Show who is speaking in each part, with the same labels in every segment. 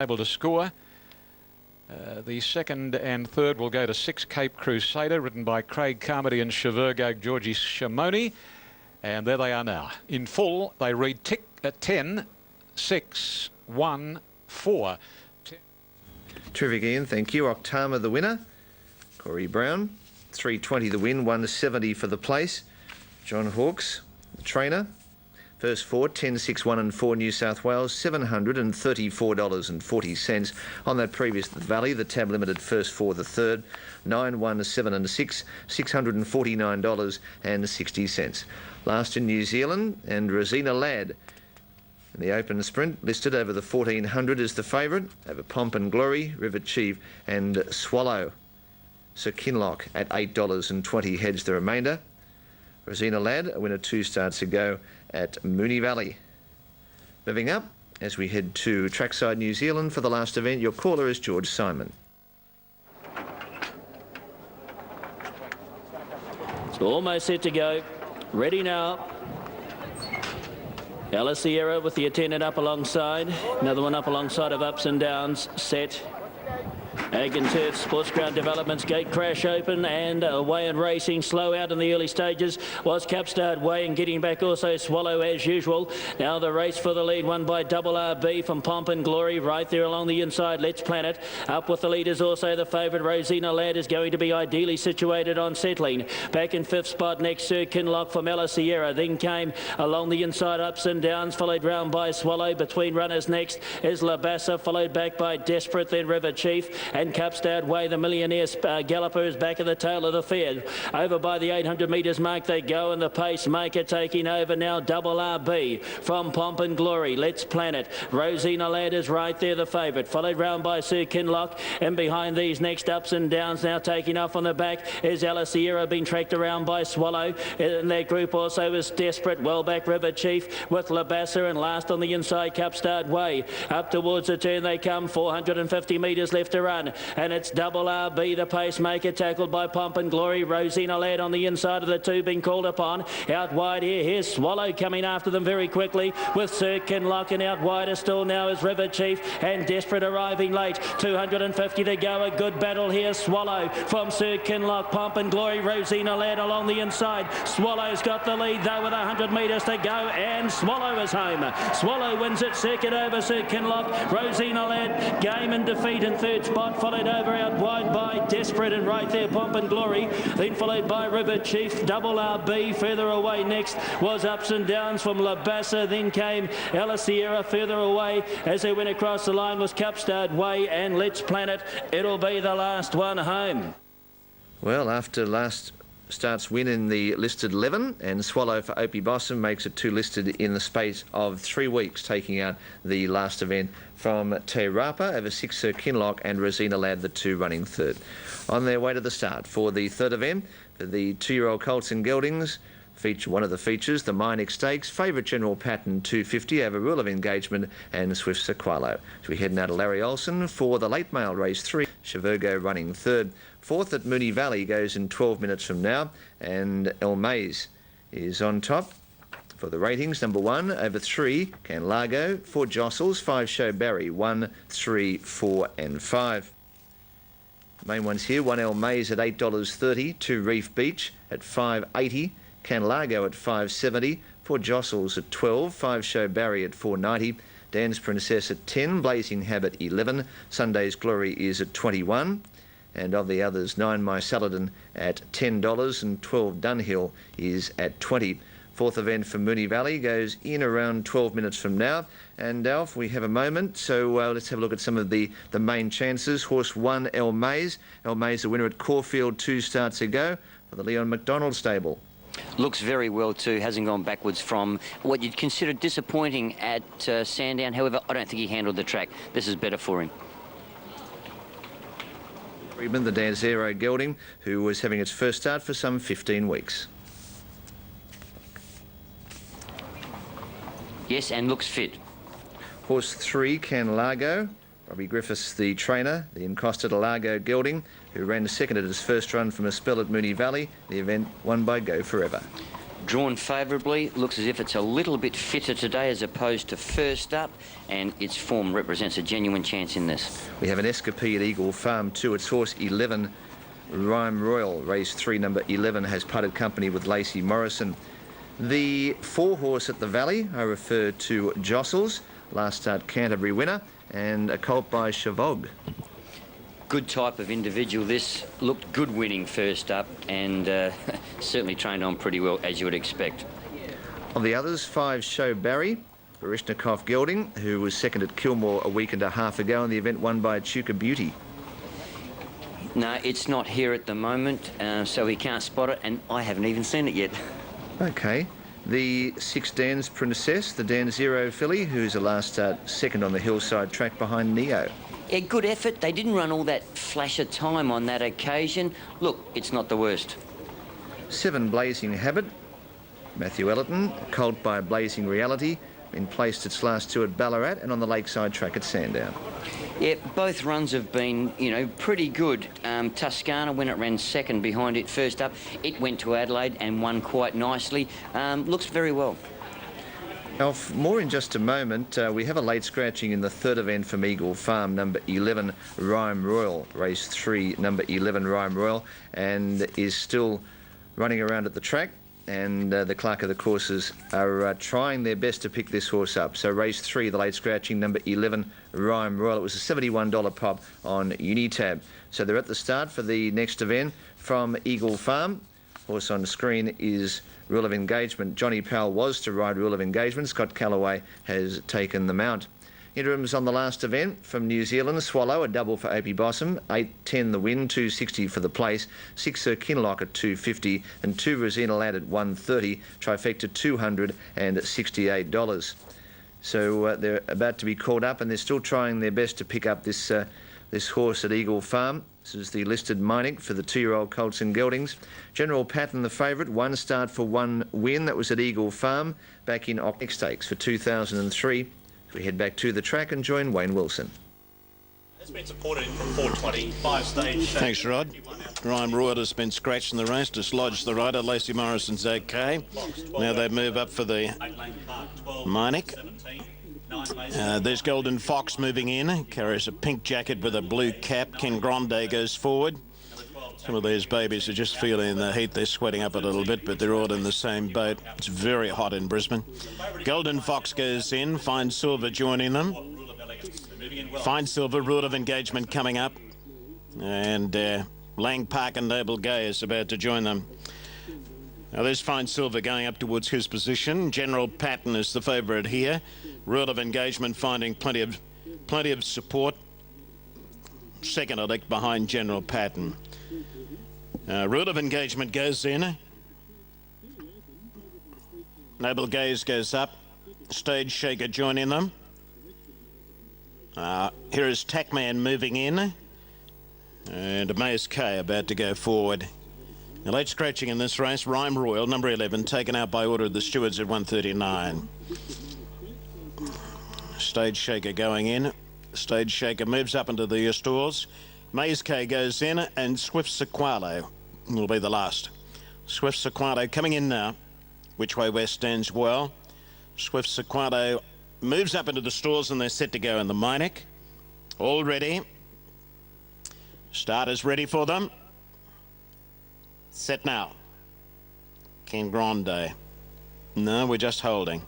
Speaker 1: able to score. The second and third will go to 6 Cape Crusader, written by Craig Carmody and Chevergo Georgie Shimoni. And there they are now. In full, they read tick at 10, 6, 1, 4.
Speaker 2: Terrific, Ian. Thank you. Octama the winner. Corey Brown. 320 the win, 170 for the place. John Hawkes, the trainer. First four, 10, 6, 1 and 4 New South Wales, $734.40. On that previous Valley, the Tab Limited first four, the third, 9, 1, 7 and 6, $649.60. Last in New Zealand, and Rosina Ladd. In the open sprint, listed over the 1400 is the favourite, over Pomp and Glory, River Chief and Swallow. Sir Kinloch at $8.20 heads the remainder. Rosina Ladd, a winner 2 starts ago at Moonee Valley. Moving up, as we head to Trackside New Zealand for the last event, your caller is George Simon.
Speaker 3: It's almost set to go. Ready now. Ella Sierra with the attendant up alongside. Another one up alongside of Ups and Downs. Set. Ag and Turf Sports Ground Developments gate crash open and away and racing slow out in the early stages was Capstard Way, and getting back also Swallow as usual. Now the race for the lead, won by Double RB from Pomp and Glory right there along the inside. Let's Planet up with the leaders, also the favourite Rosina Ladd is going to be ideally situated on settling. Back in 5th spot next Sir Kinloch from Ella Sierra, then came along the inside Ups and Downs, followed round by Swallow. Between runners next is Labassa, followed back by Desperate, then River Chief. And Capstard Way, the Millionaire Galloper, is back at the tail of the field. Over by the 800 metres mark they go, and the pacemaker taking over now. Double RB from Pomp and Glory. Let's Planet. Rosina Ladd is right there, the favourite. Followed round by Sir Kinloch. And behind these next Ups and Downs, now taking off on the back is Ella Sierra, being tracked around by Swallow. In that group also is Desperate. Well back River Chief with Labassa, and last on the inside Capstard Way. Up towards the turn they come. 450 metres left to run. And it's Double RB, the pacemaker, tackled by Pomp and Glory. Rosina Ladd on the inside of the two being called upon. Out wide here, here's Swallow coming after them very quickly with Sir Kinloch, and out wider still now is River Chief and Desperate arriving late. 250 to go, a good battle here. Swallow from Sir Kinloch, Pomp and Glory, Rosina Ladd along the inside. Swallow's got the lead though with 100 metres to go, and Swallow is home. Swallow wins it second over Sir Kinloch. Rosina Ladd game in defeat in 3rd spot, followed over out wide by Desperate, and right there Pomp and Glory, then followed by River Chief. Double RB further away next was Ups and Downs from Labassa, then came Ella Sierra. Further away as they went across the line was Capstard Way, and Let's Planet. It'll be the last one home.
Speaker 2: Well, after last starts win in the listed 11, and Swallow for Opie Bossum makes it 2 listed in the space of 3 weeks, taking out the last event from Te Rapa over 6 Sir Kinloch and Rosina Ladd, the 2 running third. On their way to the start for the third event, for the 2-year-old Colts and Geldings, feature one of the features, the Minex Stakes, favourite General Patton 250 over Rule of Engagement and Swift Sequalo. So we head now to Larry Olsen for the late mail race 3, Chevergo running third. 4th at Moonee Valley goes in 12 minutes from now, and El Maze is on top. For the ratings, number 1 over 3, Canlago, 4 Jostles, 5 Show Barry, 1, 3, 4 and 5. Main ones here, 1 El Maze at $8.30, 2 Reef Beach at $5.80, Canlago at $5.70, 4 Jostles at $12, 5 Show Barry at $4.90, Dan's Princess at 10, Blazing Habit 11, Sunday's Glory is at 21. And of the others, 9 My Saladin at $10 and 12 Dunhill is at 20. 4th event for Moonee Valley goes in around 12 minutes from now. And Alf, we have a moment, so let's have a look at some of the main chances. Horse 1, El Maze. El Maze, the winner at Caulfield 2 starts ago for the Leon McDonald stable.
Speaker 4: Looks very well too, hasn't gone backwards from what you'd consider disappointing at Sandown. However, I don't think he handled the track. This is better for him.
Speaker 2: Friedman, the Danzero gelding, who was having its first start for some 15 weeks.
Speaker 4: Yes, and looks fit.
Speaker 2: Horse 3, Canlago. Robbie Griffiths, the trainer, the Encosta de Largo gelding, who ran second at his first run from a spell at Moonee Valley. The event won by Go Forever.
Speaker 4: drawn favourably. Looks as if it's a little bit fitter today as opposed to first up, and its form represents a genuine chance in this.
Speaker 2: We have an Escapee at Eagle Farm 2. Its horse 11, Rhyme Royal, race 3, number 11, has parted company with Lacey Morrison. The 4 horse at the Valley, I refer to Jostles, last start Canterbury winner, and a colt by Chavog.
Speaker 4: Good type of individual. This looked good winning first up, and certainly trained on pretty well, as you would expect.
Speaker 2: Of the others, 5 Show Barry, Barishnikov Gelding, who was second at Kilmore a week and a half ago, and the event won by Chuka Beauty.
Speaker 4: No, it's not here at the moment, so we can't spot it, and I haven't even seen it yet.
Speaker 2: Okay. The 6 Dan's Princess, the Dan Zero filly, who's a last start second on the hillside track behind Neo.
Speaker 4: Yeah, good effort. They didn't run all that flash of time on that occasion. Look, it's not the worst.
Speaker 2: 7 Blazing Habit, Matthew Ellerton, colt by Blazing Reality, been placed its last 2 at Ballarat and on the lakeside track at Sandown.
Speaker 4: Yeah, both runs have been, you know, pretty good. Tuscana, when it ran second behind it first up, it went to Adelaide and won quite nicely. Looks very well.
Speaker 2: Alf, more in just a moment. We have a late scratching in the 3rd event from Eagle Farm, number 11, Rhyme Royal, race 3, number 11, Rhyme Royal, and is still running around at the track. And the clerk of the courses are trying their best to pick this horse up. So race 3, the late scratching, number 11, Rhyme Royal. It was a $71 pop on Unitab. So they're at the start for the next event from Eagle Farm. Horse on the screen is Rule of Engagement. Johnny Powell was to ride Rule of Engagement. Scott Callaway has taken the mount. Interims on the last event from New Zealand. Swallow, a double for Opie Bossum. 8.10 the win, 2.60 for the place. 6 Sir Kinlock at 2.50 and 2 Rosina Lad at 1.30. Trifecta $268. So they're about to be called up, and they're still trying their best to pick up this horse at Eagle Farm. This is the listed Meinik for the 2-year-old colts and geldings. General Patton, the favourite, 1 start for 1 win. That was at Eagle Farm back in October Stakes for 2003. We head back to the track and join Wayne Wilson.
Speaker 5: Has been supported from 420, 5 stage.
Speaker 6: Thanks, Rod. Ryan Royal has been scratched in the race, dislodged the rider. Lacey Morrison's okay. Now they move up for the Meinik. There's Golden Fox moving in, carries a pink jacket with a blue cap. Ken Grande goes forward. Some of these babies are just feeling the heat. They're sweating up a little bit, but they're all in the same boat. It's very hot in Brisbane. Golden Fox goes in. Fine Silver joining them. Fine Silver, Rule of Engagement coming up. And Lang Park and Noble Gay is about to join them. Now there's Fine Silver going up towards his position. General Patton is the favourite here. Rule of Engagement finding plenty of support. Second elect behind General Patton. Rule of Engagement goes in. Noble Gaze goes up. Stage Shaker joining them. Here is Tackman moving in. And Maze K about to go forward. Now, late scratching in this race, Rhyme Royal, number 11, taken out by order of the stewards at 139. Stage Shaker going in. Stage Shaker moves up into the stalls. Maze K goes in, and Swift Sequalo will be the last. Swift Sequalo coming in now. Which Way West stands well. Swift Sequalo moves up into the stalls, and they're set to go in the Meinik. All ready. Starters ready for them. Set now. Ken Grande. No, we're just holding.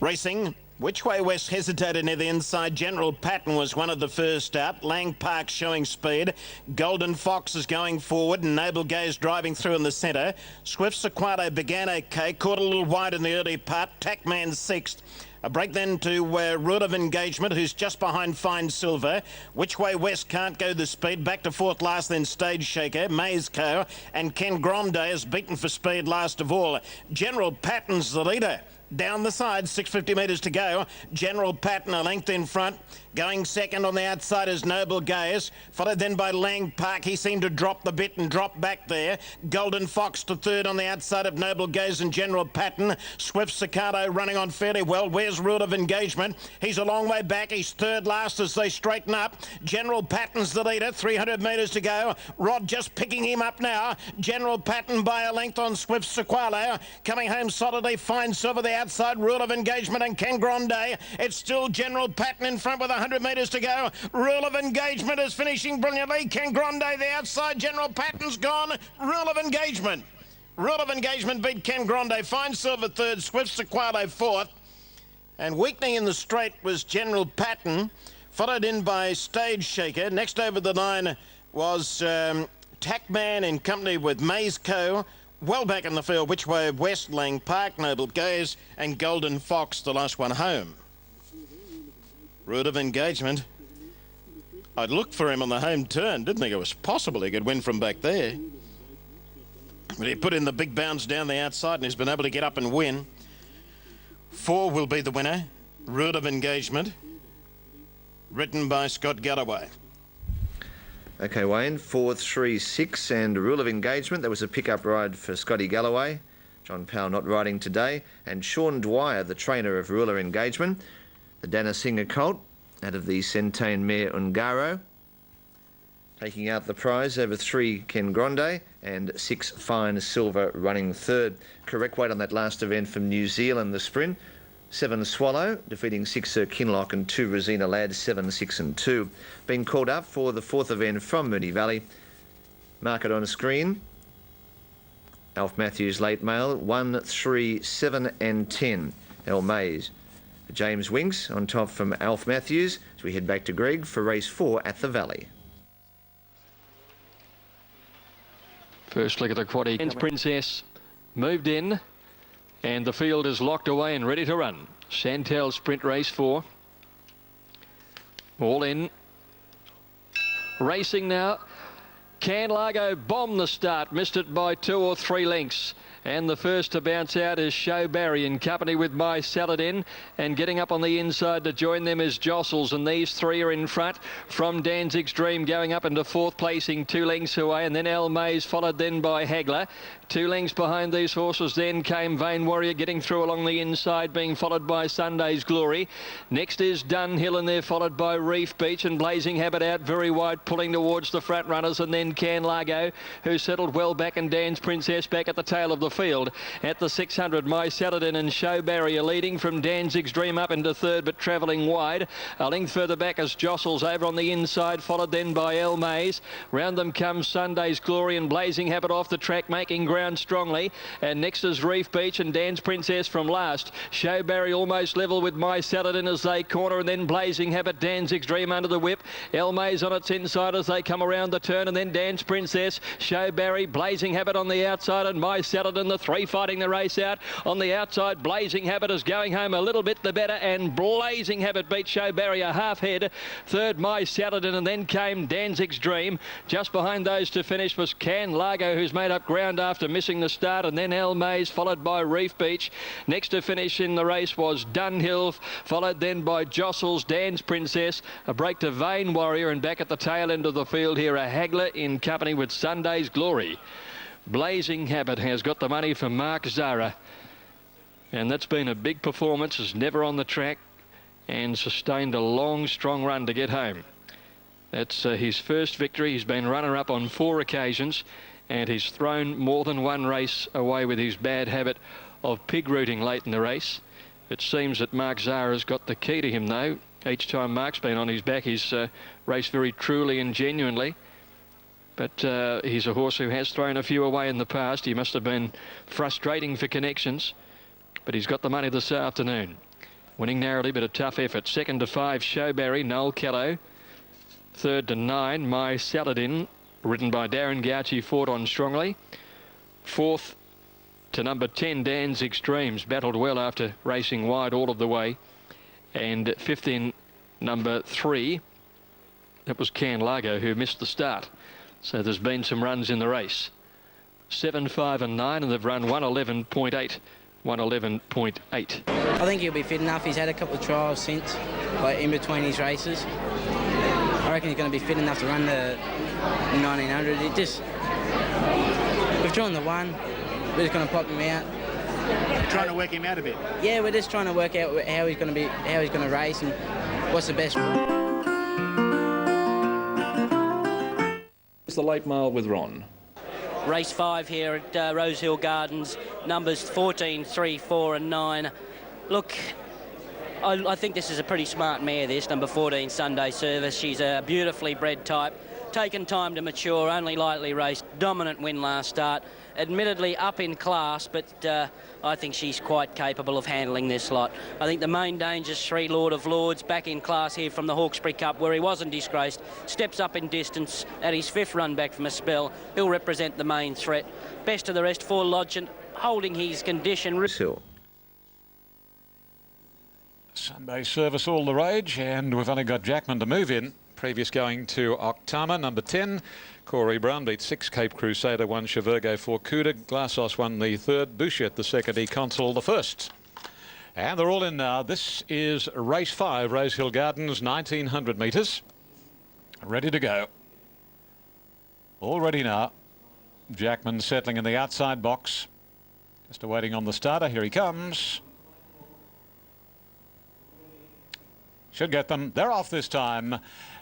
Speaker 6: Racing. Which Way West hesitated near the inside. General Patton was one of the first out. Lang Park showing speed. Golden Fox is going forward, and Noble Gaze driving through in the centre. Swift Sequado began okay, caught a little wide in the early part. Tackman 6th. A break then to Rule of Engagement, who's just behind Fine Silver. Which Way West can't go the speed. Back to 4th last, then Stage Shaker, Maze Co, and Ken Grande is beaten for speed last of all. General Patton's the leader. Down the side, 650 metres to go. General Patton a length in front. Going second on the outside is Noble Gaze, followed then by Lang Park. He seemed to drop the bit and drop back there. Golden Fox to third on the outside of Noble Gaze and General Patton. Swift Staccato running on fairly well. Where's Rule of Engagement? He's a long way back. He's third last as they straighten up. General Patton's the leader. 300 metres to go. Rod just picking him up now. General Patton by a length on Swift Staccato. Coming home solidly. Fine Silver the outside. Rule of Engagement and Ken Grande. It's still General Patton in front with 100 metres to go. Rule of Engagement is finishing brilliantly. Ken Grande the outside. General Patton's gone. Rule of Engagement. Rule of Engagement beat Ken Grande. Fine Silver third. Swift Staccato fourth. And weakening in the straight was General Patton, followed in by Stage Shaker. Next over the line was Tackman in company with Maze Co. Well back in the field, which way west, Lang Park, Noble Gaze and Golden Fox, the last one home. Rule of Engagement. I'd looked for him on the home turn. Didn't think it was possible he could win from back there. But he put in the big bounce down the outside and he's been able to get up and win. 4 will be the winner. Rule of Engagement. Written by Scott Galloway.
Speaker 2: Okay, Wayne, 4, 3, 6 and Rule of Engagement. There was a pickup ride for Scotty Galloway. John Powell not riding today. And Sean Dwyer, the trainer of Rule of Engagement. The Dana Singer colt out of the Centane mare Ungaro. Taking out the prize over 3 Ken Grande and 6 Fine Silver running third. Correct weight on that last event from New Zealand, the sprint. 7 Swallow, defeating 6 Sir Kinloch and 2 Rosina Ladd, 7, 6 and 2. Being called up for the 4th event from Moonee Valley. Mark it on a screen. Alf Matthews late mail, 1, 3, 7 and 10. El Mays. James Winks on top from Alf Matthews as we head back to Greg for race 4 at the Valley.
Speaker 7: First look at the quaddie. Princess moved in and the field is locked away and ready to run. Chantel Sprint race 4. All in. Racing now. Can Largo bomb the start? Missed it by 2 or 3 lengths. And the first to bounce out is Show Barry in company with My Saladin. And getting up on the inside to join them is Jostles. And these 3 are in front from Danzig's Dream going up into 4th placing 2 lengths away. And then El Mays followed then by Hagler. 2 lengths behind these horses then came Vain Warrior getting through along the inside, being followed by Sunday's Glory. Next is Dunhill and they're followed by Reef Beach and Blazing Habit out very wide, pulling towards the front runners. And then Can Largo, who settled well back, and Dan's Princess back at the tail of the field. At the 600, My Saladin and Show Barry are leading from Danzig's Dream up into third, but travelling wide. A length further back as Jostles over on the inside, followed then by El Mays. Round them comes Sunday's Glory and Blazing Habit off the track, making ground strongly. And next is Reef Beach and Dan's Princess from last. Show Barry almost level with My Saladin as they corner, and then Blazing Habit, Danzig's Dream under the whip. El Mays on its inside as they come around the turn, and then Dan's Princess, Show Barry, Blazing Habit on the outside, and My Saladin, the 3 fighting the race out. On the outside, Blazing Habit is going home a little bit the better, and Blazing Habit beat Show Barry a half head. Third, My Saladin, and then came Danzig's Dream. Just behind those to finish was Can Largo, who's made up ground after missing the start, and then El Mays, followed by Reef Beach. Next to finish in the race was Dunhill, followed then by Jostles, Dan's Princess, a break to Vain Warrior, and back at the tail end of the field here, a Hagler in company with Sunday's Glory. Blazing Habit has got the money for Mark Zara, and that's been a big performance. Is never on the track and sustained a long, strong run to get home. That's his first victory. He's been runner-up on 4 occasions, and he's thrown more than 1 race away with his bad habit of pig rooting late in the race. It seems that Mark Zara's got the key to him, though. Each time Mark's been on his back, he's raced very truly and genuinely. But he's a horse who has thrown a few away in the past. He must have been frustrating for Connections, but he's got the money this afternoon. Winning narrowly, but a tough effort. 2nd to 5, Show Barry, Noel Callow. 3rd to 9, My Saladin, ridden by Darren Gauci, fought on strongly. 4th to number 10, Danzig's Dreams, battled well after racing wide all of the way. And 5th in number 3, that was Can Largo, who missed the start. So there's been some runs in the race. 7, 5 and 9, and they've run 1:11.8 111.8.
Speaker 8: I think he'll be fit enough. He's had a couple of trials since, like in between his races. I reckon he's going to be fit enough to run the 1900. We've drawn the one. We're just going to pop him out.
Speaker 9: Trying to work him out a bit.
Speaker 8: Yeah, we're just trying to work out how he's going to race and what's the best.
Speaker 10: It's the late mail with Ron.
Speaker 3: Race 5 here at Rosehill Gardens, numbers 14, 3, 4 and 9. Look, I think this is a pretty smart mare, this, number 14, Sunday Service. She's a beautifully bred type, taken time to mature, only lightly raced, dominant win last start. Admittedly up in class, but I think she's quite capable of handling this lot. I think the main danger's 3, Lord of Lords, back in class here from the Hawkesbury Cup, where he wasn't disgraced, steps up in distance at his 5th run back from a spell. He'll represent the main threat. Best of the rest, 4, Lodgent, holding his condition.
Speaker 1: Sunday Service all the rage, and we've only got Jackman to move in. Previous going to Octama, number 10. Corey Brown beat 6, Cape Crusader 1, Chevergo 4, Cuda. Glassos won the 3rd, Bouchette the 2nd, E-Consul the 1st. And they're all in now. This is race 5, Rosehill Gardens, 1900 metres. Ready to go. All ready now. Jackman settling in the outside box. Just awaiting on the starter. Here he comes. Should get them. They're off this time.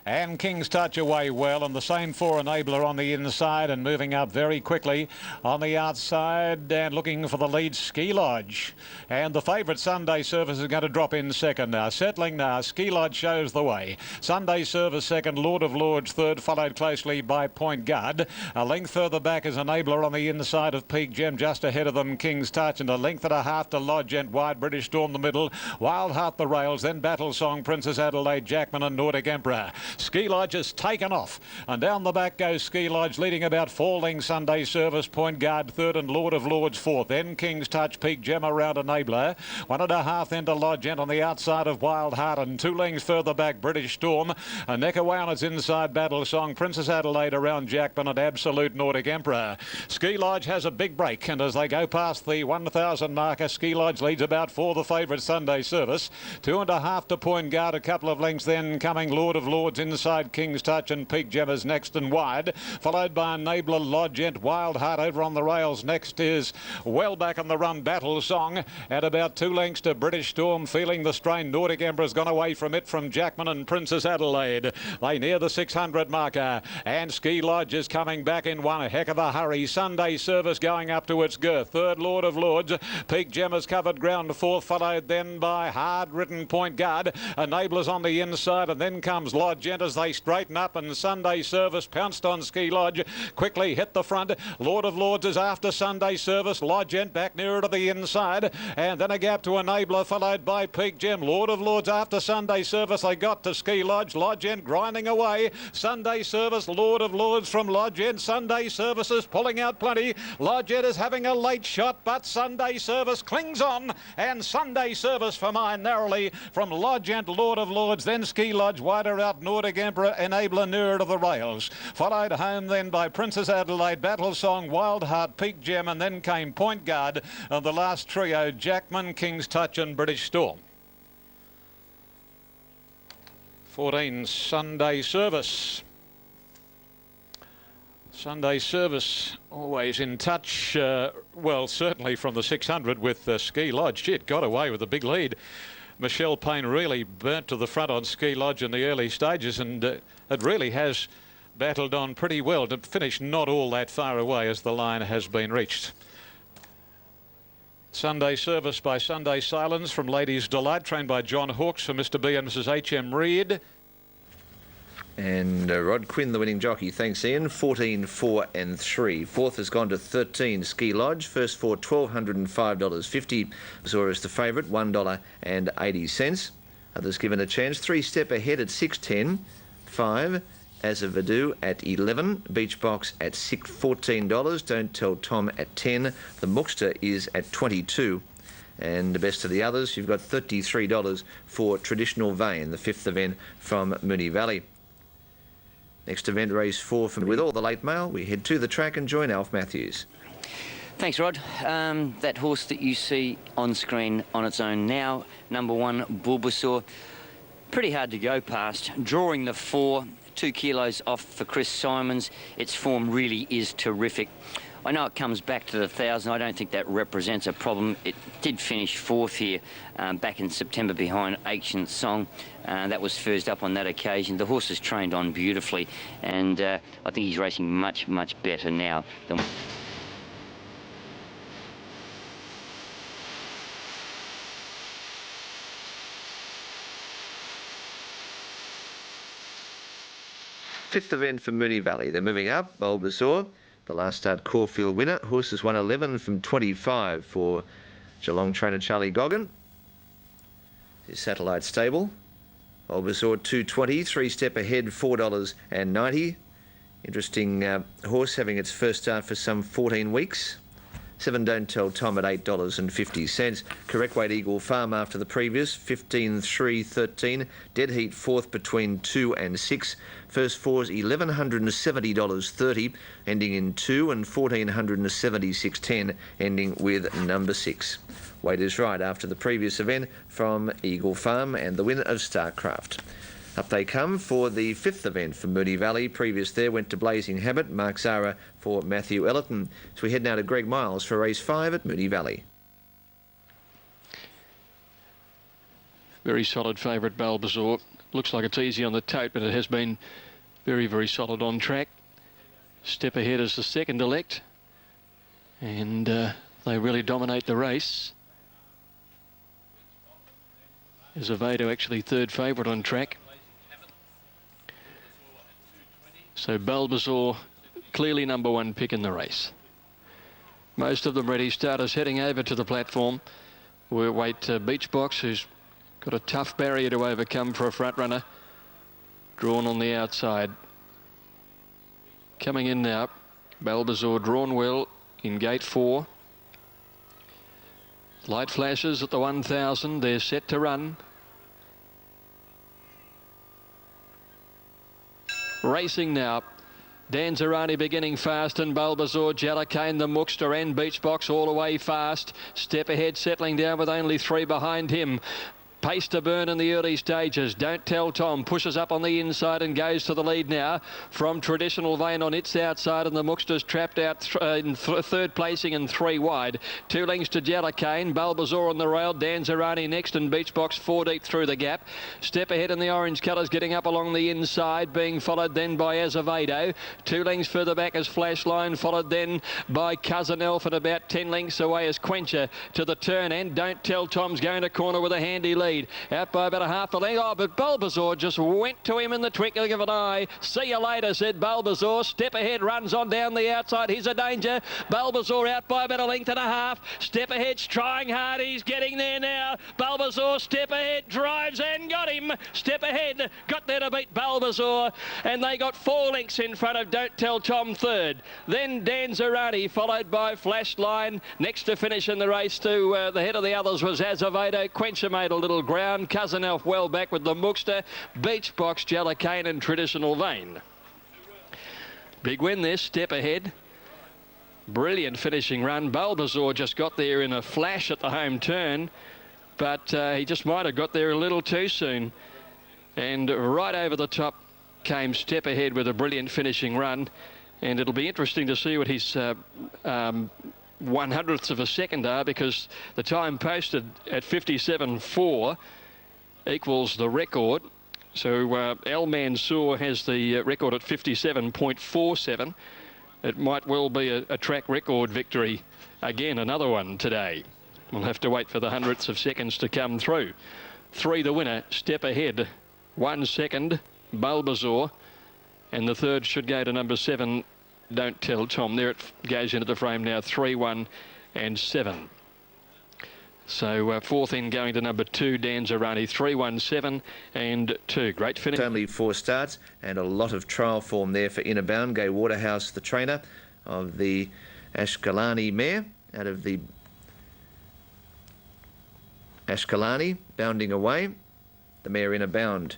Speaker 1: And King's Touch away well, and the same 4 Enabler on the inside and moving up very quickly on the outside and looking for the lead, Ski Lodge. And the favourite Sunday Service is going to drop in second now. Settling now, Ski Lodge shows the way. Sunday Service second, Lord of Lords third, followed closely by Point Guard. A length further back is Enabler on the inside of Peak Gem, just ahead of them King's Touch, and a length and a half to Lodge and wide British Storm the middle. Wild Heart the rails, then Battle Song, Princess Adelaide, Jackman and Nordic Emperor. Ski Lodge has taken off, and down the back goes Ski Lodge, leading about 4 lengths. Sunday Service, Point Guard third, and Lord of Lords fourth. Then King's Touch, Peak Gem around Enabler. 1.5 then to Lodge and on the outside of Wild Heart, and 2 lengths further back British Storm. A neck away on its inside, Battle Song, Princess Adelaide around Jackman and Absolute Nordic Emperor. Ski Lodge has a big break, and as they go past the 1,000 marker, Ski Lodge leads about 4 the favourite Sunday Service. 2.5 to Point Guard, a couple of lengths then coming Lord of Lords inside King's Touch, and Peak Gem is next and wide, followed by Enabler, Lodge and Wild Heart over on the rails. Next is well back on the run Battle Song, at about 2 lengths to British Storm, feeling the strain. Nordic Emperor's gone away from it from Jackman and Princess Adelaide. They near the 600 marker, and Ski Lodge is coming back in one heck of a hurry. Sunday Service going up to its girth. Third, Lord of Lords. Peak Gem has covered ground. Fourth, followed then by hard-ridden Point Guard. Enablers on the inside, and then comes Lodge as they straighten up, and Sunday Service pounced on Ski Lodge, quickly hit the front. Lord of Lords is after Sunday Service. Lodge back nearer to the inside, and then a gap to Enabler, followed by Peak Gem. Lord of Lords after Sunday Service. They got to Ski Lodge. Lodge grinding away. Sunday Service, Lord of Lords from Lodge Sunday Service is pulling out plenty. Lodge is having a late shot, but Sunday Service clings on, and Sunday Service for mine narrowly from Lodge and Lord of Lords. Then Ski Lodge wider out, Nordic Emperor, Enabler nearer to the rails. Followed home then by Princess Adelaide, Battle Song, Wild Heart, Peak Gem, and then came Point Guard, and the last trio, Jackman, King's Touch and British Storm. 14, Sunday Service. Sunday Service always in touch, well, certainly from the 600 with Ski Lodge. Gee, it got away with a big lead. Michelle Payne really burnt to the front on Ski Lodge in the early stages, and it really has battled on pretty well to finish not all that far away as the line has been reached. Sunday Service by Sunday Silence from Ladies Delight, trained by John Hawkes for Mr. B and Mrs. H.M. Reid.
Speaker 2: And Rod Quinn, the winning jockey. Thanks, Ian. 14, 4 and 3. Fourth has gone to 13, Ski Lodge. First four, $1,205.50. Zora the favourite, $1.80. Others given a chance. 3 step ahead at 6.10. 5, Azavadu at 11. Beach Box at $14. Don't Tell Tom at 10. The Mookster is at 22. And the best of the others, you've got $33 for Traditional Vein, the 5th event from Moonee Valley. Next event, race 4. With all the late mail, we head to the track and join Alf Matthews.
Speaker 4: Thanks, Rod. That horse that you see on screen on its own now, number 1, Bulbasaur, pretty hard to go past. Drawing the 4, 2 kilos off for Chris Simons. Its form really is terrific. I know it comes back to the 1,000. I don't think that represents a problem. It did finish 4th here back in September behind Ancient Song. That was first up on that occasion. The horse is trained on beautifully, and I think he's racing much, much better now than...
Speaker 2: Fifth event for Moonee Valley. They're moving up. Bulbasaur, the last start Caulfield winner. Horses won 11 from 25 for Geelong trainer Charlie Goggin. His satellite stable. Bulbasaur 2.20, 3-step ahead, $4.90. Interesting horse having its first start for some 14 weeks. 7 Don't Tell Tom at $8.50. Correct Weight Eagle Farm after the previous, 15.3.13. Dead Heat 4th between 2 and 6. First fours $1,170.30, ending in 2, and $1,476.10, ending with number 6. Weight is right after the previous event from Eagle Farm and the winner of Starcraft. Up they come for the 5th event for Moonee Valley. Previous there went to Blazing Habit, Mark Zara for Matthew Ellerton. So we head now to Greg Miles for race 5 at Moonee Valley.
Speaker 7: Very solid favourite, Bulbasaur. Looks like it's easy on the tote, but it has been very, very solid on track. Step ahead as the second elect, and they really dominate the race. Azevedo actually third favourite on track. So Bulbasaur clearly number 1 pick in the race. Most of them ready. Starters heading over to the platform. We'll wait Beach Box, who's got a tough barrier to overcome for a front runner. Drawn on the outside. Coming in now, Bulbasaur drawn well in gate 4. Light flashes at the 1,000. They're set to run. Racing now. Danzarani beginning fast, and Bulbasaur, Jalakane, the Mookster and Beach Box all the way fast. Step ahead, settling down with only 3 behind him. Pace to burn in the early stages. Don't Tell Tom pushes up on the inside and goes to the lead now from Traditional Vein on its outside, and the Mookster's trapped out in third placing and 3 wide. 2 lengths to Jalakane. Bulbasaur on the rail. Danzarani next, and Beach Box 4 deep through the gap. Step ahead in the orange colours, getting up along the inside, being followed then by Azevedo. 2 lengths further back as Flashline, followed then by Cousin Elf, and about 10 lengths away as Quencher to the turn, and Don't Tell Tom's going to corner with a handy lead. Out by about a half a length. Oh, but Bulbasaur just went to him in the twinkling of an eye. See you later, said Bulbasaur. Step ahead, runs on down the outside. Here's a danger. Bulbasaur out by about a length and a half. Step ahead's trying hard. He's getting there now. Bulbasaur, step ahead, drives and got him. Step ahead, got there to beat Bulbasaur. And they got 4 lengths in front of Don't Tell Tom third. Then Danzarani, followed by Flashline. Next to finish in the race to the head of the others was Azevedo. Quencher made a little ground. Cousin Elf well back with the Mookster, Beach Box, Jalakane and Traditional Vein. Big win this, step ahead. Brilliant finishing run. Bulbasaur just got there in a flash at the home turn, but he just might have got there a little too soon. And right over the top came Step Ahead with a brilliant finishing run. And it'll be interesting to see what his 100ths of a second are, because the time posted at 57.4 equals the record. So Al Mansour has the record at 57.47. It might well be a track record victory again, another one today. We'll have to wait for the 100ths of seconds to come through. 3 the winner, Step Ahead. 1 second, Bulbasaur, and the third should go to number 7, Don't Tell Tom. There it goes into the frame now, 3, 1 and 7. So fourth in going to number 2, Danzarani, 3, 1, 7 and 2. Great finish.
Speaker 2: Only 4 starts and a lot of trial form there for Inner Bound. Gay Waterhouse, the trainer of the Ashkelani mare, out of the Ashkelani, bounding away. The mare Inner Bound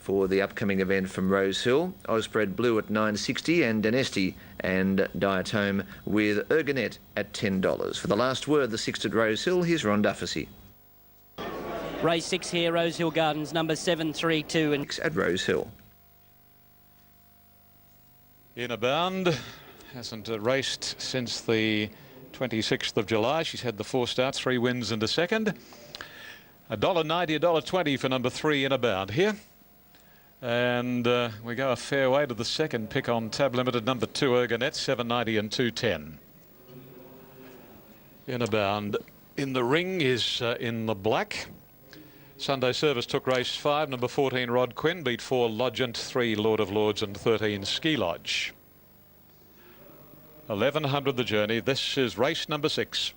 Speaker 2: for the upcoming event from Rose Hill. Osbred Blue at $9.60 and Dynasty and Diatome with Ergonet at $10. For the last word, the 6th at Rose Hill, here's Ron Duffy.
Speaker 10: Race 6 here, Rose Hill Gardens, number 732 and
Speaker 2: at Rose Hill.
Speaker 1: In a bound, hasn't raced since the 26th of July. She's had the 4 starts, 3 wins and a second. $1.90, $1.20 for number 3 In a Bound here. And we go a fair way to the second pick on Tab Limited, number 2 Ergonet, $7.90 and $2.10. In a Bound in the ring is in the black. Sunday Service took race 5, number 14 Rod Quinn, beat 4 Lodgent, 3 Lord of Lords and 13 Ski Lodge. 1100 the journey. This is race number 6.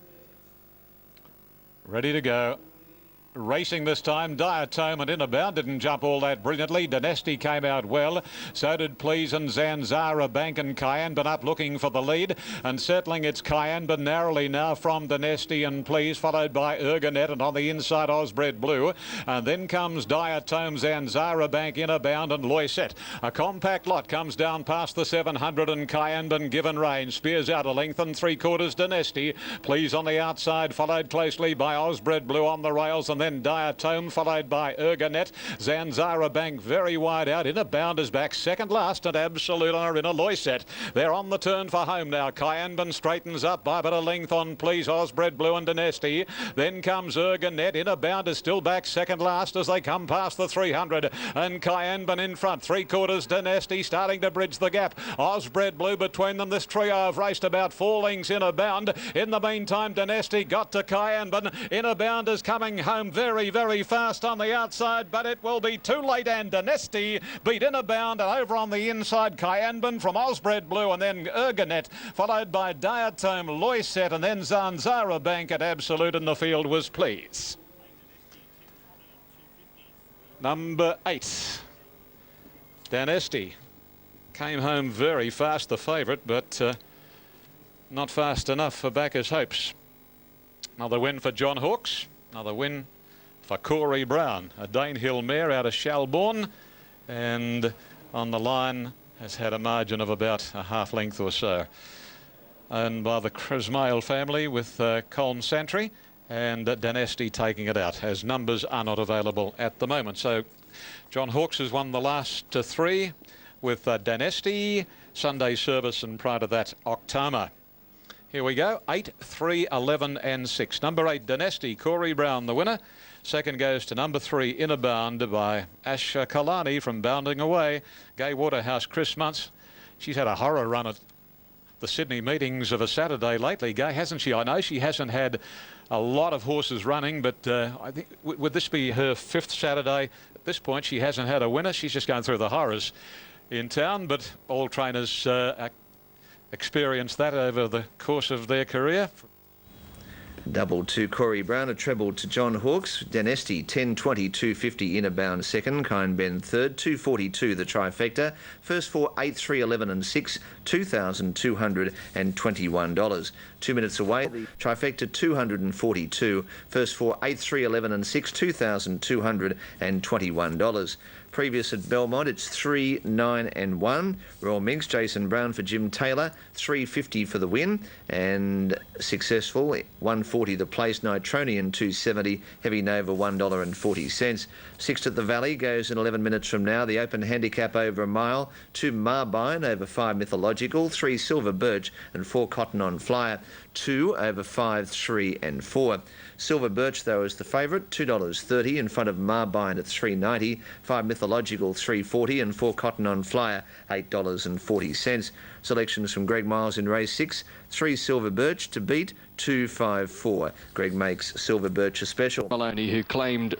Speaker 1: Ready to go. Racing this time, Diatome and In a Bound didn't jump all that brilliantly. Dynasty came out well. So did Please and Zanzara Bank, and Cyanban up looking for the lead. And settling it's Cyanban narrowly now from Dynasty and Please, followed by Ergonet, and on the inside Osbred Blue. And then comes Diatome, Zanzara Bank, In a Bound and Loiset. A compact lot comes down past the 700 and Cyanban given rein. Spears out a length and 3/4 Dynasty. Please on the outside, followed closely by Osbred Blue on the rails, and then Diatome, followed by Ergonet. Zanzara Bank very wide out. In a Bound is back second last, and Absolute are in a Loiset. They're on the turn for home now. Cyanban straightens up by but a length on Please, Osbred Blue and Dynasty. Then comes Ergonet. In a Bound is still back second last as they come past the 300, and Cyanban in front. 3/4 Dynasty starting to bridge the gap. Osbred Blue between them. This trio have raced about 4 lengths In a Bound. In the meantime, Dynasty got to Cyanban. In a Bound is coming home very, very fast on the outside, but it will be too late, and Dynasty beat In a Bound, and over on the inside Cyanban from Osbred Blue, and then Ergonet, followed by Diatome, Loiset, and then Zanzara Bank at Absolute, and the field was Please. Number 8, Dynasty, came home very fast, the favourite, but not fast enough for backers' hopes. Another win for John Hawkes, another win for Corey Brown, a Danehill mare out of Shelbourne, and on the line has had a margin of about a half length or so. Owned by the Crismail family with Colm Santry, and Dynasty taking it out as numbers are not available at the moment. So John Hawkes has won the last 3 with Dynasty, Sunday Service, and prior to that Octama. Here we go, 8, 3, 11 and 6. Number 8, Dynasty, Corey Brown, the winner. Second goes to number 3, In a Bound by Asha Kalani from Bounding Away. Gay Waterhouse, Chris Muntz. She's had a horror run at the Sydney meetings of a Saturday lately, Gay, hasn't she? I know she hasn't had a lot of horses running, but I think, would this be her 5th Saturday? At this point, she hasn't had a winner. She's just going through the horrors in town, but all trainers experience that over the course of their career.
Speaker 2: Double to Corey Brown, a treble to John Hawkes. Dynasty 10.20, 2.50 In a Bound second. Cyanban third, 2.42 the trifecta. First 4, 8, 3, 11 and 6, $2,221. 2 minutes away. Trifecta 242. First 4, 8, 3, 11 and 6, $2,221. Previous at Belmont, it's 3, 9 and 1. Royal Minx, Jason Brown for Jim Taylor, $3.50 for the win, and successful, $1.40 the place. Nitronian, $2.70. Heavy Nova, $1.40. Sixth at the Valley goes in 11 minutes from now. The open handicap over a mile. 2 Marbine over 5 Mythological, 3 Silver Birch and 4 Cotton on Flyer. 2 over 5, 3 and 4. Silver Birch, though, is the favourite, $2.30 in front of Marbine at $3.90. 5 Mythological, $3.40, and 4 Cotton on Flyer, $8.40. Selections from Greg Miles in race 6. 3 Silver Birch to beat, 2.54. Greg makes Silver Birch a special.
Speaker 7: Maloney, who claimed